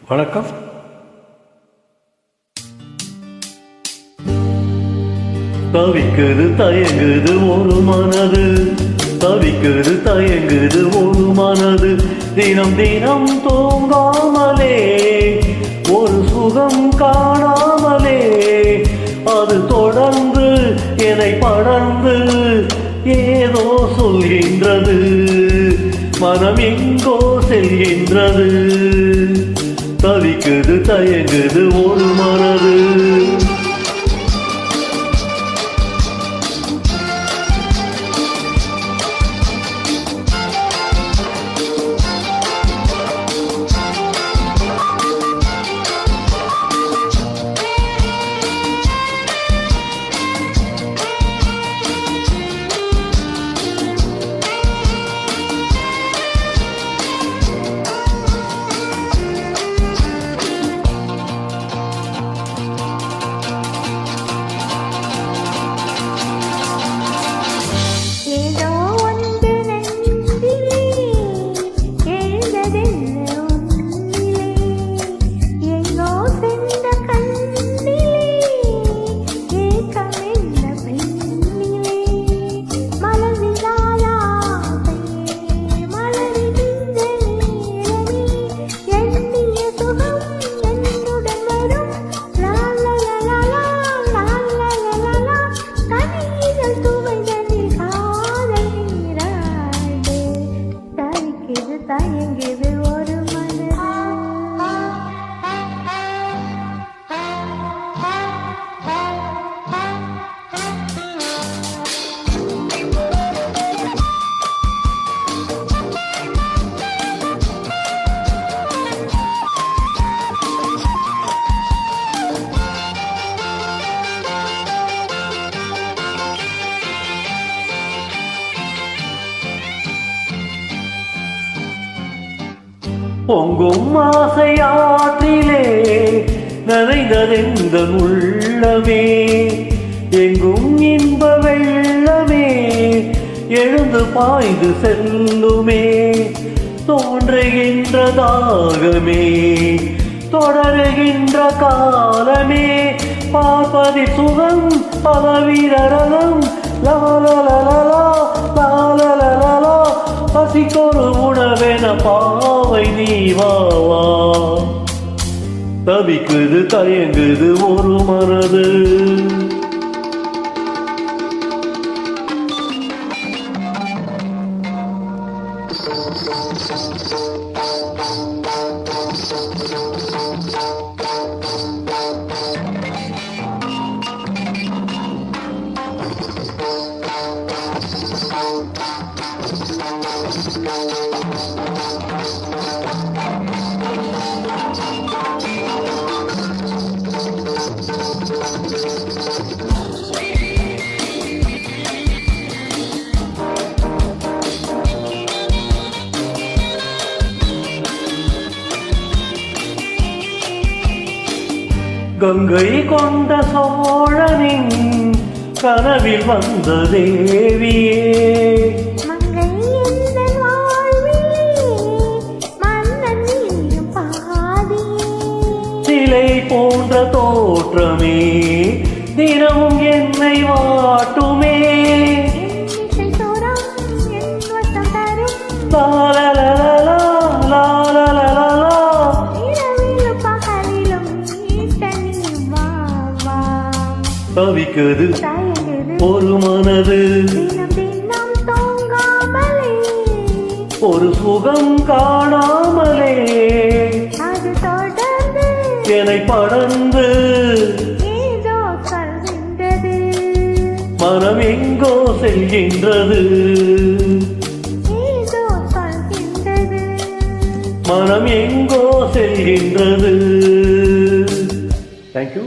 வணக்கம். தவிக்குது தயங்குது ஒரு மனது, தவிக்குது தயங்குது ஒரு மனது, தினம் தினம் தூங்காமலே ஒரு சுகம் காணாமலே, அது தொடர்ந்து என்னை படர்ந்து ஏதோ சொல்கின்றது, மனம் எங்கோ செல்கின்றது. தவிக்குது தயங்குது ஒரு மனது. தயங்குது ஒரு மனது. பொங்கும் ஆசையாற்றிலே நனைந்ததெந்த உள்ளமே, எங்கும் இன்ப வெள்ளமே எழுந்து பாய்ந்து செல்லுமே, தோன்றுகின்ற தாகமே தொடருகின்ற காலமே, பார்ப்பதி சுகம் பலவிரகம் லாலலலலா லாலலலலா, பசிக்கொரு உணவென பாவை நீவாவா. தவிக்குது தயங்குது ஒரு மனது. கங்கை கொண்ட சோழனின் கனவில் வந்த தேவியே, மங்கை எந்தன் வாழ்விலே மன்னன் நீயும் பாதியே, சிலை போன்ற தோற்றமே தினமும் என்னை வாட்டுமே, லாலலலலா லாலலலலா, தவிக்குது ஒரு மனது, ஒரு சுகம் காணாமலே, அது தொடர்ந்து என்னை படர்ந்து மனம் எங்கோ செல்கின்றது, மனம் எங்கோ செல்கின்றது. தேங்க்யூ.